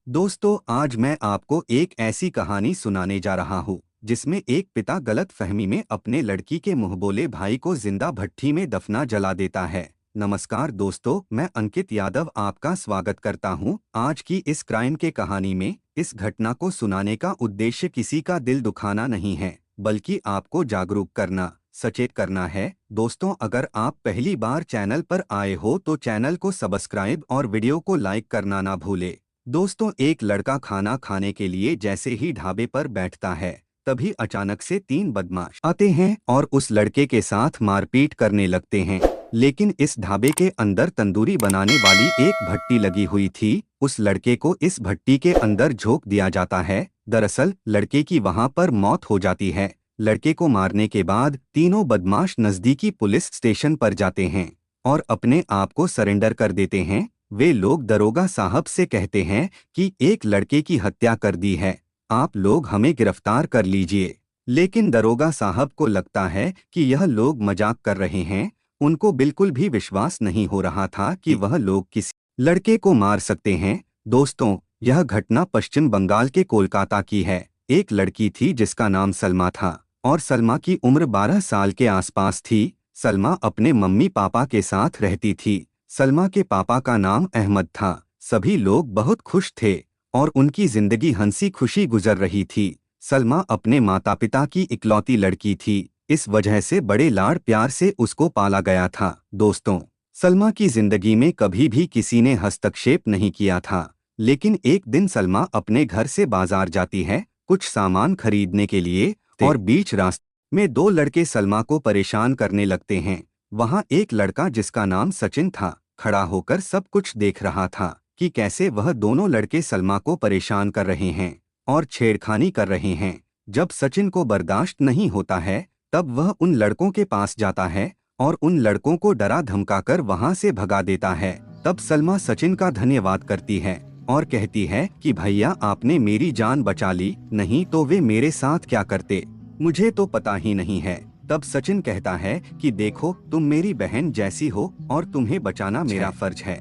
दोस्तों, आज मैं आपको एक ऐसी कहानी सुनाने जा रहा हूँ जिसमें एक पिता गलत फहमी में अपने लड़की के मुंहबोले भाई को जिंदा भट्ठी में दफना जला देता है। नमस्कार दोस्तों, मैं अंकित यादव आपका स्वागत करता हूँ। आज की इस क्राइम के कहानी में इस घटना को सुनाने का उद्देश्य किसी का दिल दुखाना नहीं है, बल्कि आपको जागरूक करना, सचेत करना है। दोस्तों, अगर आप पहली बार चैनल पर आए हो तो चैनल को सब्सक्राइब और वीडियो को लाइक करना ना भूले। दोस्तों, एक लड़का खाना खाने के लिए जैसे ही ढाबे पर बैठता है, तभी अचानक से तीन बदमाश आते हैं और उस लड़के के साथ मारपीट करने लगते हैं। लेकिन इस ढाबे के अंदर तंदूरी बनाने वाली एक भट्टी लगी हुई थी। उस लड़के को इस भट्टी के अंदर झोंक दिया जाता है। दरअसल लड़के की वहां पर मौत हो जाती है। लड़के को मारने के बाद तीनों बदमाश नजदीकी पुलिस स्टेशन पर जाते हैं और अपने आप को सरेंडर कर देते हैं। वे लोग दरोगा साहब से कहते हैं कि एक लड़के की हत्या कर दी है, आप लोग हमें गिरफ्तार कर लीजिए। लेकिन दरोगा साहब को लगता है कि यह लोग मजाक कर रहे हैं। उनको बिल्कुल भी विश्वास नहीं हो रहा था कि वह लोग किसी लड़के को मार सकते हैं। दोस्तों, यह घटना पश्चिम बंगाल के कोलकाता की है। एक लड़की थी जिसका नाम सलमा था और सलमा की उम्र 12 साल के आसपास थी। सलमा अपने मम्मी पापा के साथ रहती थी। सलमा के पापा का नाम अहमद था। सभी लोग बहुत खुश थे और उनकी जिंदगी हंसी खुशी गुजर रही थी। सलमा अपने माता पिता की इकलौती लड़की थी, इस वजह से बड़े लाड़ प्यार से उसको पाला गया था। दोस्तों, सलमा की जिंदगी में कभी भी किसी ने हस्तक्षेप नहीं किया था। लेकिन एक दिन सलमा अपने घर से बाजार जाती है कुछ सामान खरीदने के लिए, और बीच रास्ते में दो लड़के सलमा को परेशान करने लगते हैं। वहाँ एक लड़का जिसका नाम सचिन था खड़ा होकर सब कुछ देख रहा था कि कैसे वह दोनों लड़के सलमा को परेशान कर रहे हैं और छेड़खानी कर रहे हैं। जब सचिन को बर्दाश्त नहीं होता है, तब वह उन लड़कों के पास जाता है और उन लड़कों को डरा धमकाकर वहां से भगा देता है। तब सलमा सचिन का धन्यवाद करती है और कहती है कि भैया, आपने मेरी जान बचा ली, नहीं तो वे मेरे साथ क्या करते, मुझे तो पता ही नहीं है। तब सचिन कहता है कि देखो, तुम मेरी बहन जैसी हो और तुम्हें बचाना मेरा फर्ज है।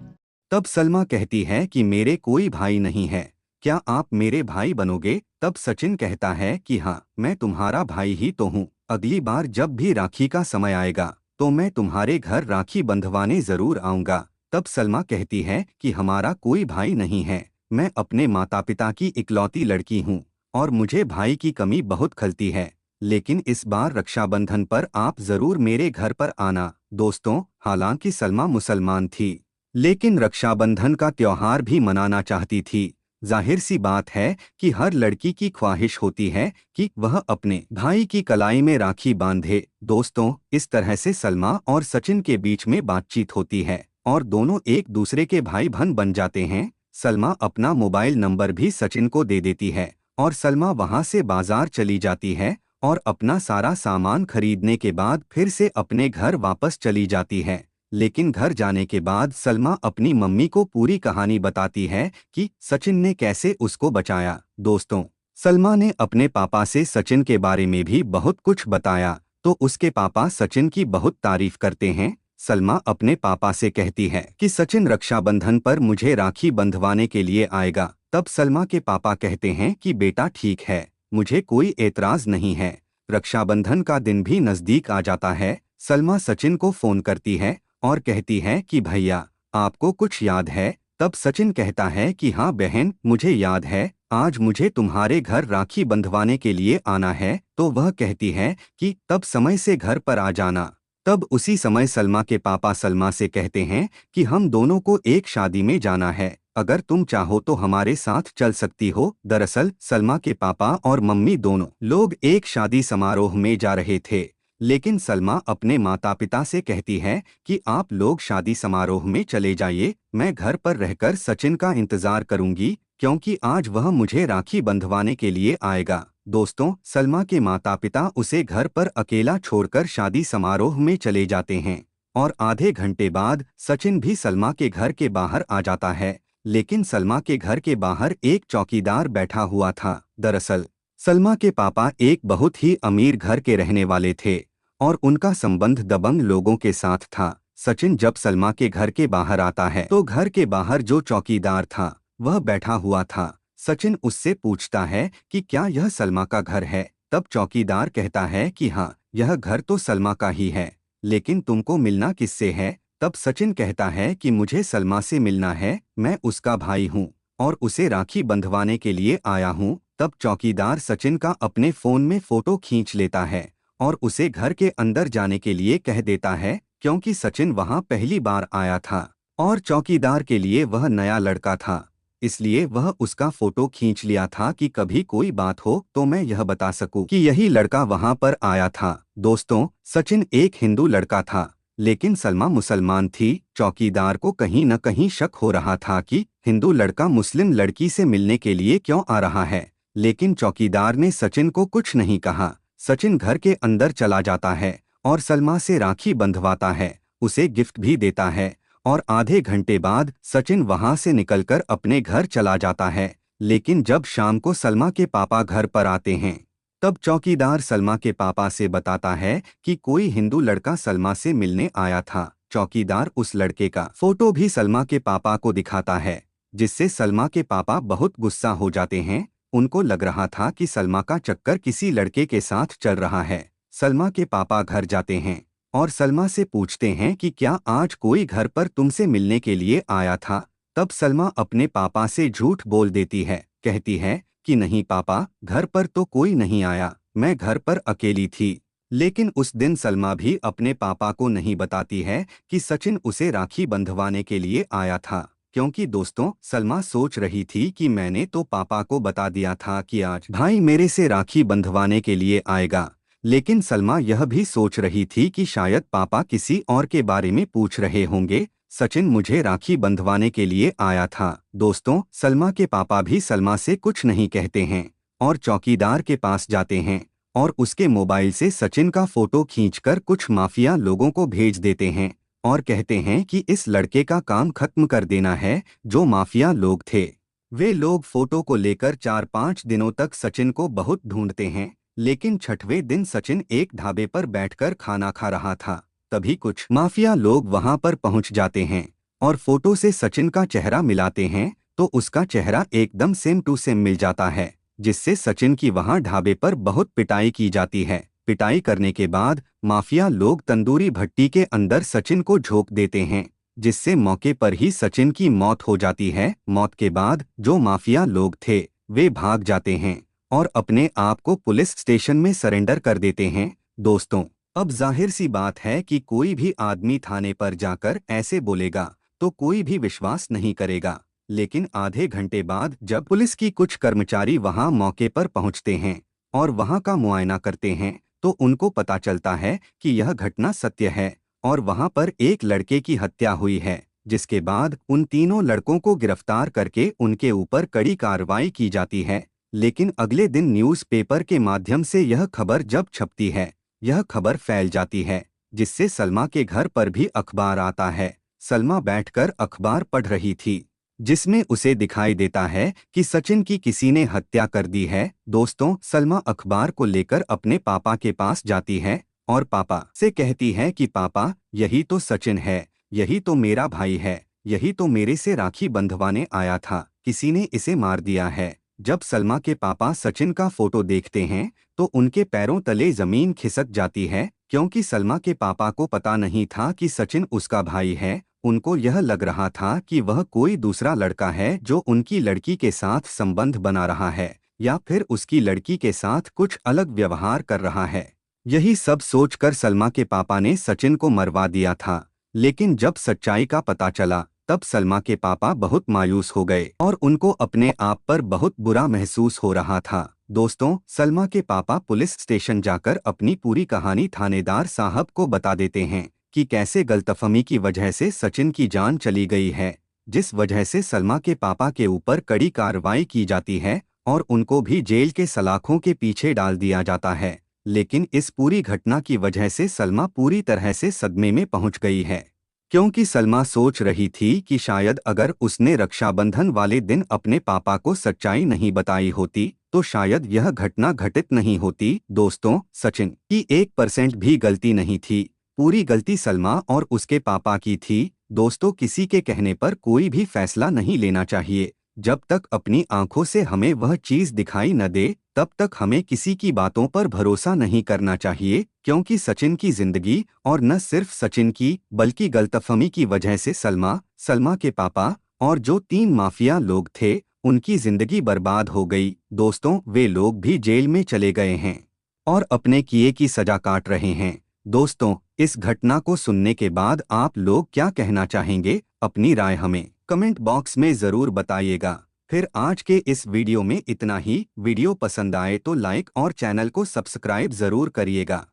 तब सलमा कहती है कि मेरे कोई भाई नहीं है, क्या आप मेरे भाई बनोगे? तब सचिन कहता है कि हाँ, मैं तुम्हारा भाई ही तो हूँ। अगली बार जब भी राखी का समय आएगा तो मैं तुम्हारे घर राखी बंधवाने जरूर आऊंगा। तब सलमा कहती है कि हमारा कोई भाई नहीं है, मैं अपने माता पिता की इकलौती लड़की हूँ और मुझे भाई की कमी बहुत खलती है। लेकिन इस बार रक्षाबंधन पर आप जरूर मेरे घर पर आना। दोस्तों, हालांकि सलमा मुसलमान थी, लेकिन रक्षाबंधन का त्योहार भी मनाना चाहती थी। जाहिर सी बात है कि हर लड़की की ख्वाहिश होती है कि वह अपने भाई की कलाई में राखी बांधे। दोस्तों, इस तरह से सलमा और सचिन के बीच में बातचीत होती है और दोनों एक दूसरे के भाई बहन बन जाते हैं। सलमा अपना मोबाइल नंबर भी सचिन को दे देती है और सलमा वहां से बाजार चली जाती है और अपना सारा सामान खरीदने के बाद फिर से अपने घर वापस चली जाती है। लेकिन घर जाने के बाद सलमा अपनी मम्मी को पूरी कहानी बताती है कि सचिन ने कैसे उसको बचाया। दोस्तों, सलमा ने अपने पापा से सचिन के बारे में भी बहुत कुछ बताया तो उसके पापा सचिन की बहुत तारीफ करते हैं। सलमा अपने पापा से कहती है कि सचिन रक्षाबंधन पर मुझे राखी बंधवाने के लिए आएगा। तब सलमा के पापा कहते हैं कि बेटा ठीक है, मुझे कोई एतराज नहीं है। रक्षाबंधन का दिन भी नजदीक आ जाता है। सलमा सचिन को फोन करती है और कहती है कि भैया, आपको कुछ याद है? तब सचिन कहता है कि हाँ बहन, मुझे याद है, आज मुझे तुम्हारे घर राखी बंधवाने के लिए आना है। तो वह कहती है कि तब समय से घर पर आ जाना। तब उसी समय सलमा के पापा सलमा से कहते हैं कि हम दोनों को एक शादी में जाना है, अगर तुम चाहो तो हमारे साथ चल सकती हो। दरअसल सलमा के पापा और मम्मी दोनों लोग एक शादी समारोह में जा रहे थे। लेकिन सलमा अपने माता पिता से कहती है कि आप लोग शादी समारोह में चले जाइए, मैं घर पर रहकर सचिन का इंतजार करूंगी क्योंकि आज वह मुझे राखी बंधवाने के लिए आएगा। दोस्तों, सलमा के माता पिता उसे घर पर अकेला छोड़कर शादी समारोह में चले जाते हैं और आधे घंटे बाद सचिन भी सलमा के घर के बाहर आ जाता है। लेकिन सलमा के घर के बाहर एक चौकीदार बैठा हुआ था। दरअसल सलमा के पापा एक बहुत ही अमीर घर के रहने वाले थे और उनका संबंध दबंग लोगों के साथ था। सचिन जब सलमा के घर के बाहर आता है तो घर के बाहर जो चौकीदार था वह बैठा हुआ था। सचिन उससे पूछता है कि क्या यह सलमा का घर है। तब चौकीदार कहता है कि हाँ, यह घर तो सलमा का ही है, लेकिन तुमको मिलना किससे है। तब सचिन कहता है कि मुझे सलमा से मिलना है, मैं उसका भाई हूँ और उसे राखी बंधवाने के लिए आया हूँ। तब चौकीदार सचिन का अपने फोन में फोटो खींच लेता है और उसे घर के अंदर जाने के लिए कह देता है, क्योंकि सचिन वहां पहली बार आया था और चौकीदार के लिए वह नया लड़का था। इसलिए वह उसका फोटो खींच लिया था कि कभी कोई बात हो तो मैं यह बता सकूं कि यही लड़का वहां पर आया था। दोस्तों, सचिन एक हिंदू लड़का था, लेकिन सलमा मुसलमान थी। चौकीदार को कहीं न कहीं शक हो रहा था कि हिंदू लड़का मुस्लिम लड़की से मिलने के लिए क्यों आ रहा है, लेकिन चौकीदार ने सचिन को कुछ नहीं कहा। सचिन घर के अंदर चला जाता है और सलमा से राखी बंधवाता है, उसे गिफ्ट भी देता है और आधे घंटे बाद सचिन वहां से निकलकर अपने घर चला जाता है। लेकिन जब शाम को सलमा के पापा घर पर आते हैं, तब चौकीदार सलमा के पापा से बताता है कि कोई हिंदू लड़का सलमा से मिलने आया था। चौकीदार उस लड़के का फोटो भी सलमा के पापा को दिखाता है, जिससे सलमा के पापा बहुत गुस्सा हो जाते हैं। उनको लग रहा था कि सलमा का चक्कर किसी लड़के के साथ चल रहा है। सलमा के पापा घर जाते हैं और सलमा से पूछते हैं कि क्या आज कोई घर पर तुमसे मिलने के लिए आया था। तब सलमा अपने पापा से झूठ बोल देती है, कहती है कि नहीं पापा, घर पर तो कोई नहीं आया, मैं घर पर अकेली थी। लेकिन उस दिन सलमा भी अपने पापा को नहीं बताती है कि सचिन उसे राखी बंधवाने के लिए आया था, क्योंकि दोस्तों, सलमा सोच रही थी कि मैंने तो पापा को बता दिया था कि आज भाई मेरे से राखी बंधवाने के लिए आएगा। लेकिन सलमा यह भी सोच रही थी कि शायद पापा किसी और के बारे में पूछ रहे होंगे। सचिन मुझे राखी बंधवाने के लिए आया था। दोस्तों, सलमा के पापा भी सलमा से कुछ नहीं कहते हैं और चौकीदार के पास जाते हैं और उसके मोबाइल से सचिन का फोटो खींचकर कुछ माफिया लोगों को भेज देते हैं और कहते हैं कि इस लड़के का काम खत्म कर देना है। जो माफिया लोग थे, वे लोग फोटो को लेकर 4-5 दिनों तक सचिन को बहुत ढूंढते हैं, लेकिन छठवें दिन सचिन एक ढाबे पर बैठकर खाना खा रहा था। तभी कुछ माफिया लोग वहां पर पहुंच जाते हैं और फोटो से सचिन का चेहरा मिलाते हैं, तो उसका चेहरा एकदम सेम टू सेम मिल जाता है, जिससे सचिन की वहां ढाबे पर बहुत पिटाई की जाती है। पिटाई करने के बाद माफिया लोग तंदूरी भट्टी के अंदर सचिन को झोंक देते हैं, जिससे मौके पर ही सचिन की मौत हो जाती है। मौत के बाद जो माफिया लोग थे, वे भाग जाते हैं और अपने आप को पुलिस स्टेशन में सरेंडर कर देते हैं। दोस्तों, अब जाहिर सी बात है कि कोई भी आदमी थाने पर जाकर ऐसे बोलेगा तो कोई भी विश्वास नहीं करेगा। लेकिन आधे घंटे बाद जब पुलिस की कुछ कर्मचारी वहां मौके पर पहुंचते हैं और वहां का मुआयना करते हैं, तो उनको पता चलता है कि यह घटना सत्य है और वहां पर एक लड़के की हत्या हुई है। जिसके बाद उन तीनों लड़कों को गिरफ्तार करके उनके ऊपर कड़ी कार्रवाई की जाती है। लेकिन अगले दिन न्यूज़पेपर के माध्यम से यह खबर जब छपती है, यह खबर फैल जाती है, जिससे सलमा के घर पर भी अखबार आता है। सलमा बैठकर अखबार पढ़ रही थी, जिसमें उसे दिखाई देता है कि सचिन की किसी ने हत्या कर दी है। दोस्तों, सलमा अखबार को लेकर अपने पापा के पास जाती है और पापा से कहती है कि पापा, यही तो सचिन है, यही तो मेरा भाई है, यही तो मेरे से राखी बंधवाने आया था, किसी ने इसे मार दिया है। जब सलमा के पापा सचिन का फोटो देखते हैं, तो उनके पैरों तले जमीन खिसक जाती है, क्योंकि सलमा के पापा को पता नहीं था कि सचिन उसका भाई है। उनको यह लग रहा था कि वह कोई दूसरा लड़का है जो उनकी लड़की के साथ संबंध बना रहा है, या फिर उसकी लड़की के साथ कुछ अलग व्यवहार कर रहा है। यही सब सोचकर सलमा के पापा ने सचिन को मरवा दिया था। लेकिन जब सच्चाई का पता चला, तब सलमा के पापा बहुत मायूस हो गए और उनको अपने आप पर बहुत बुरा महसूस हो रहा था। दोस्तों, सलमा के पापा पुलिस स्टेशन जाकर अपनी पूरी कहानी थानेदार साहब को बता देते हैं कि कैसे गलतफहमी की वजह से सचिन की जान चली गई है, जिस वजह से सलमा के पापा के ऊपर कड़ी कार्रवाई की जाती है और उनको भी जेल के सलाखों के पीछे डाल दिया जाता है। लेकिन इस पूरी घटना की वजह से सलमा पूरी तरह से सदमे में पहुंच गई है, क्योंकि सलमा सोच रही थी कि शायद अगर उसने रक्षाबंधन वाले दिन अपने पापा को सच्चाई नहीं बताई होती, तो शायद यह घटना घटित नहीं होती। दोस्तों, सचिन की 1% भी गलती नहीं थी, पूरी गलती सलमा और उसके पापा की थी। दोस्तों, किसी के कहने पर कोई भी फैसला नहीं लेना चाहिए। जब तक अपनी आंखों से हमें वह चीज दिखाई न दे तब तक हमें किसी की बातों पर भरोसा नहीं करना चाहिए, क्योंकि सचिन की जिंदगी, और न सिर्फ सचिन की बल्कि गलतफहमी की वजह से सलमा के पापा और जो 3 माफिया लोग थे उनकी जिंदगी बर्बाद हो गई। दोस्तों, वे लोग भी जेल में चले गए हैं और अपने किए की सजा काट रहे हैं। दोस्तों, इस घटना को सुनने के बाद आप लोग क्या कहना चाहेंगे? अपनी राय हमें कमेंट बॉक्स में ज़रूर बताइएगा। फिर आज के इस वीडियो में इतना ही। वीडियो पसंद आए तो लाइक और चैनल को सब्सक्राइब ज़रूर करिएगा।